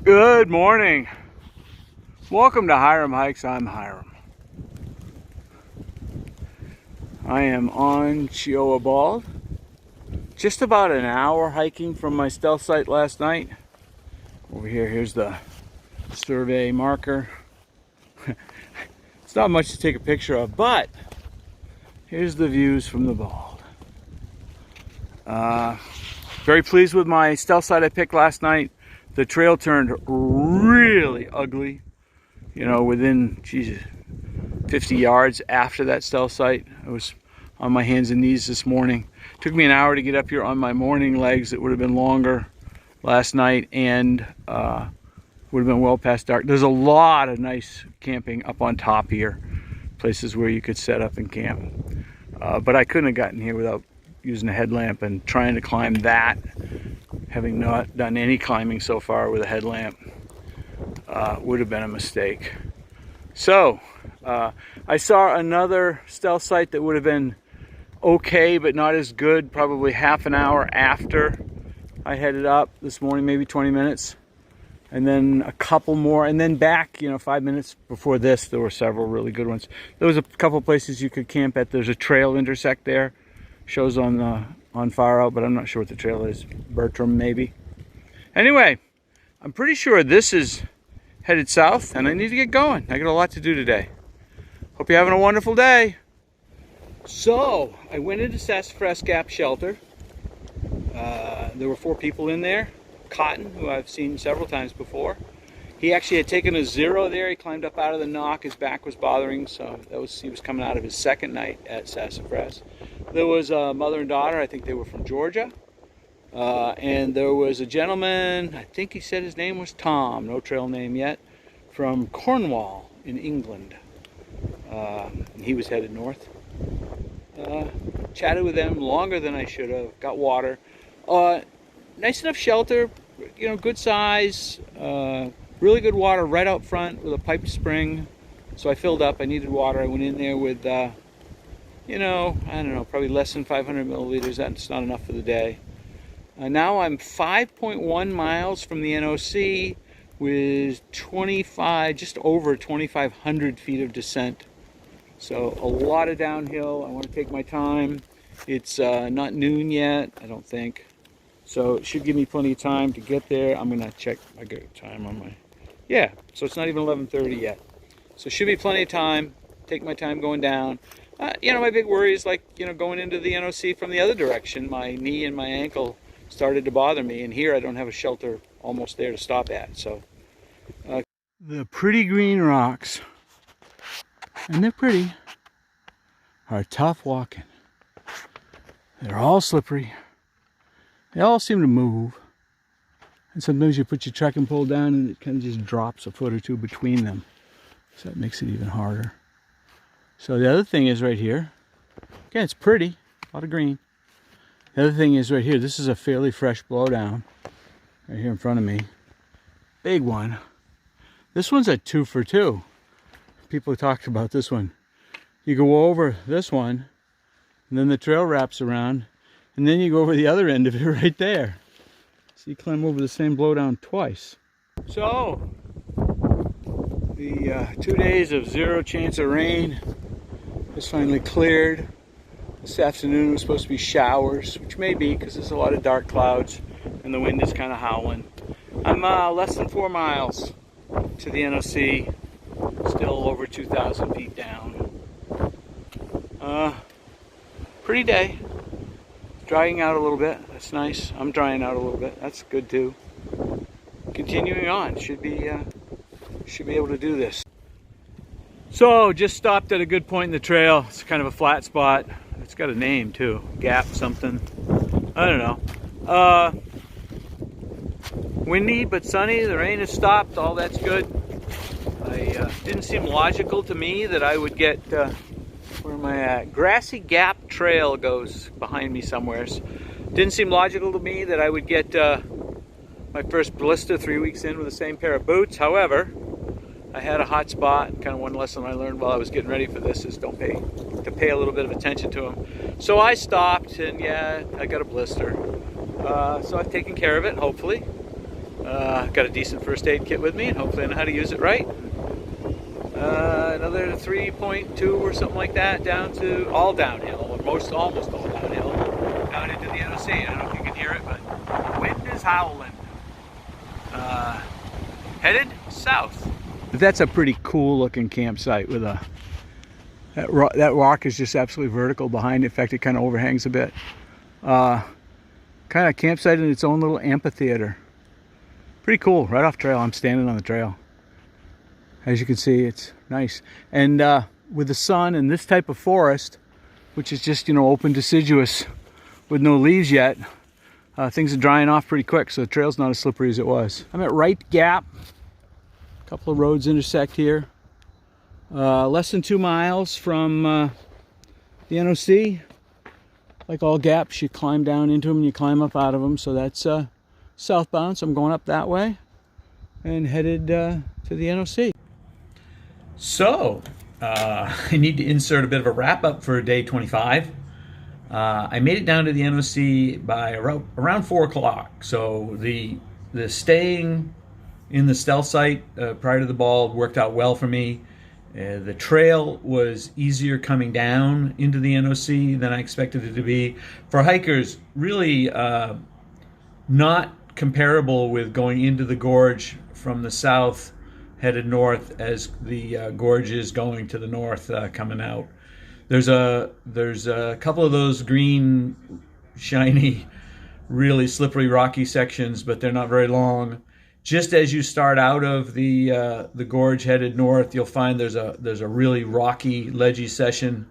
Good morning. Welcome to Hiram Hikes. I'm Hiram. I am on Chihuahua Bald. Just about an hour hiking from my stealth site last night. Over here, here's the survey marker. It's not much to take a picture of, but here's the views from the Bald. Very pleased with my stealth site I picked last night. The trail turned really ugly, you know, within, 50 yards after that stealth site. I was on my hands and knees this morning. It took me an hour to get up here on my morning legs. It would have been longer last night and would have been well past dark. There's a lot of nice camping up on top here, places where you could set up and camp. But I couldn't have gotten here without using a headlamp, and trying to climb that, having not done any climbing so far with a headlamp, would have been a mistake. So I saw another stealth site that would have been okay but not as good, probably half an hour after I headed up this morning, maybe 20 minutes, and then a couple more, and then back, 5 minutes before this there were several really good ones. There was a couple places you could camp at. There's a trail intersect there, shows on far out, but I'm not sure what the trail is. Bertram maybe. Anyway, I'm pretty sure this is headed south and I need to get going. I got a lot to do today. Hope you're having a wonderful day. So I went into Sassafras Gap shelter. There were 4 people in there. Cotton, who I've seen several times before. He actually had taken a 0 there. He climbed up out of the knock. His back was bothering, so he was coming out of his second night at Sassafras. There was a mother and daughter. I think they were from Georgia. And there was a gentleman, I think he said his name was Tom, no trail name yet, from Cornwall in England. And he was headed north. Chatted with them longer than I should have. Got water. Nice enough shelter, good size. Really good water right out front with a piped spring. So I filled up. I needed water. I went in there with, I don't know, probably less than 500 milliliters. That's not enough for the day. Now I'm 5.1 miles from the NOC with just over 2,500 feet of descent. So a lot of downhill. I want to take my time. It's not noon yet, I don't think. So it should give me plenty of time to get there. I'm going to check. I got time on my... Yeah, so it's not even 11:30 yet. So should be plenty of time. Take my time going down. My big worry is going into the NOC from the other direction. My knee and my ankle started to bother me, and here I don't have a shelter almost there to stop at. So the pretty green rocks, and they're pretty, are tough walking. They're all slippery. They all seem to move, and sometimes you put your trekking pole down and it kind of just drops a foot or two between them, so that makes it even harder. So the other thing is right here, again, it's pretty, a lot of green. The other thing is right here, this is a fairly fresh blowdown right here in front of me. Big one. This one's a 2 for 2. People talked about this one. You go over this one, and then the trail wraps around, and then you go over the other end of it right there. So you climb over the same blowdown twice. So, the 2 days of 0 chance of rain has finally cleared. This afternoon was supposed to be showers, which may be because there's a lot of dark clouds and the wind is kind of howling. I'm less than 4 miles to the NOC, still over 2,000 feet down. Pretty day. Drying out a little bit, that's nice. I'm drying out a little bit, that's good too. Continuing on, should be able to do this. So just stopped at a good point in the trail. It's kind of a flat spot. It's got a name too, Gap something. I don't know. Windy but sunny. The rain has stopped. All that's good. Didn't seem logical to me that I would get where my grassy gap trail goes behind me somewhere. Didn't seem logical to me that I would get my first blister 3 weeks in with the same pair of boots. However, I had a hot spot. Kind of one lesson I learned while I was getting ready for this is to pay a little bit of attention to them. So I stopped, and yeah, I got a blister. So I've taken care of it, hopefully. Got a decent first aid kit with me, and hopefully I know how to use it right. Another 3.2 or something like that, down to all downhill, or almost all downhill, down into the NOC. I don't know if you can hear it, but the wind is howling. Headed south. But that's a pretty cool looking campsite with a that rock is just absolutely vertical behind it. In fact, it kind of overhangs a bit. Kind of campsite in its own little amphitheater. Pretty cool. Right off trail. I'm standing on the trail. As you can see, it's nice. And with the sun and this type of forest, which is just, you know, open deciduous with no leaves yet, things are drying off pretty quick, so the trail's not as slippery as it was. I'm at Right Gap. A couple of roads intersect here. Less than 2 miles from the NOC. Like all gaps, you climb down into them and you climb up out of them. So that's southbound, so I'm going up that way and headed to the NOC. So, I need to insert a bit of a wrap up for day 25. I made it down to the NOC by around 4 o'clock. So the staying in the stealth site prior to the ball worked out well for me. The trail was easier coming down into the NOC than I expected it to be. For hikers, really not comparable with going into the gorge from the south headed north as the gorge is going to the north coming out. There's a couple of those green, shiny, really slippery, rocky sections, but they're not very long. Just as you start out of the gorge headed north, you'll find there's a really rocky, ledgy section,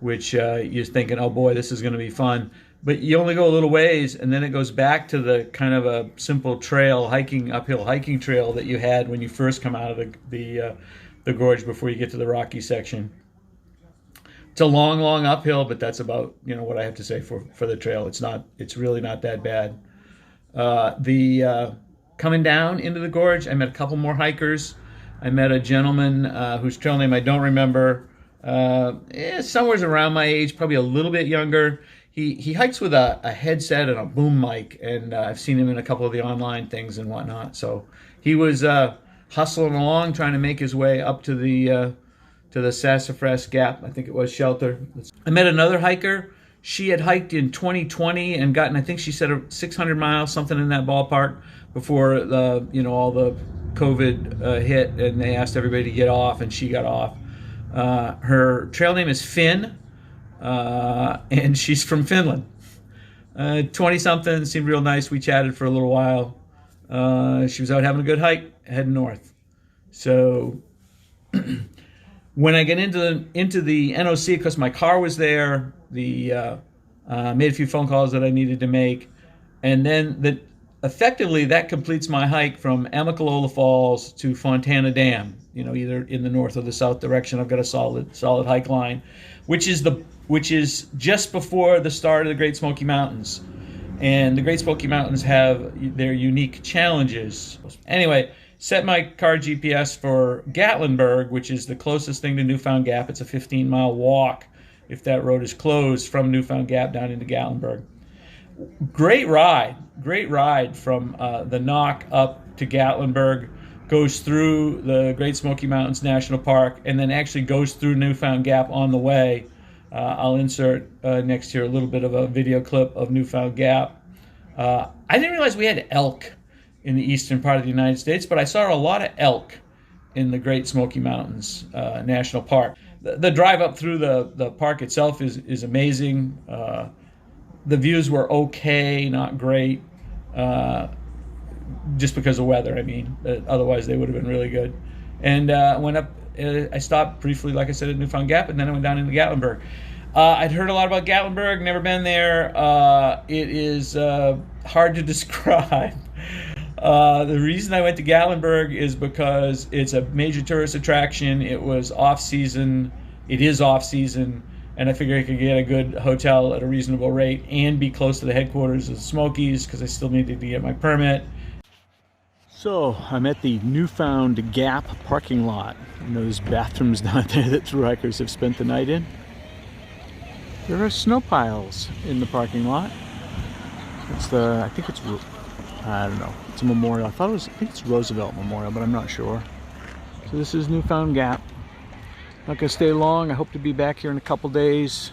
which you're thinking, oh boy, this is going to be fun. But you only go a little ways, and then it goes back to the kind of a simple trail, uphill hiking trail that you had when you first come out of the gorge before you get to the rocky section. It's a long, long uphill, but that's about, you know, what I have to say for the trail. It's really not that bad. Coming down into the gorge, I met a couple more hikers. I met a gentleman whose trail name I don't remember. Somewhere around my age, probably a little bit younger. He hikes with a headset and a boom mic, and I've seen him in a couple of the online things and whatnot. So he was hustling along, trying to make his way up to the Sassafras Gap, I think it was, shelter. I met another hiker. She had hiked in 2020 and gotten, I think she said 600 miles, something in that ballpark, before all the COVID hit, and they asked everybody to get off, and she got off. Her trail name is Finn, and she's from Finland. 20-something, seemed real nice. We chatted for a little while. She was out having a good hike, heading north. So when I get into the NOC, because my car was there, made a few phone calls that I needed to make, and then effectively that completes my hike from Amicalola Falls to Fontana Dam. You know, either in the north or the south direction. I've got a solid hike line, which is just before the start of the Great Smoky Mountains, and the Great Smoky Mountains have their unique challenges. Anyway, set my car GPS for Gatlinburg, which is the closest thing to Newfound Gap. It's a 15-mile walk if that road is closed from Newfound Gap down into Gatlinburg. Great ride from the Knock up to Gatlinburg, goes through the Great Smoky Mountains National Park, and then actually goes through Newfound Gap on the way. I'll insert next here a little bit of a video clip of Newfound Gap. I didn't realize we had elk in the eastern part of the United States, but I saw a lot of elk in the Great Smoky Mountains National Park. The drive up through the park itself is amazing. The views were okay, not great, just because of weather, I mean. Otherwise, they would have been really good. And went up, I stopped briefly, like I said, at Newfound Gap, and then I went down into Gatlinburg. I'd heard a lot about Gatlinburg, never been there. It is hard to describe. The reason I went to Gatlinburg is because it's a major tourist attraction. It was off-season. It is off-season. And I figured I could get a good hotel at a reasonable rate and be close to the headquarters of the Smokies because I still needed to get my permit. So I'm at the Newfound Gap parking lot. And those bathrooms down there that thru hikers have spent the night in. There are snow piles in the parking lot. I think it's I don't know. It's a memorial. I think it's Roosevelt Memorial, but I'm not sure. So this is Newfound Gap. Not gonna stay long. I hope to be back here in a couple days.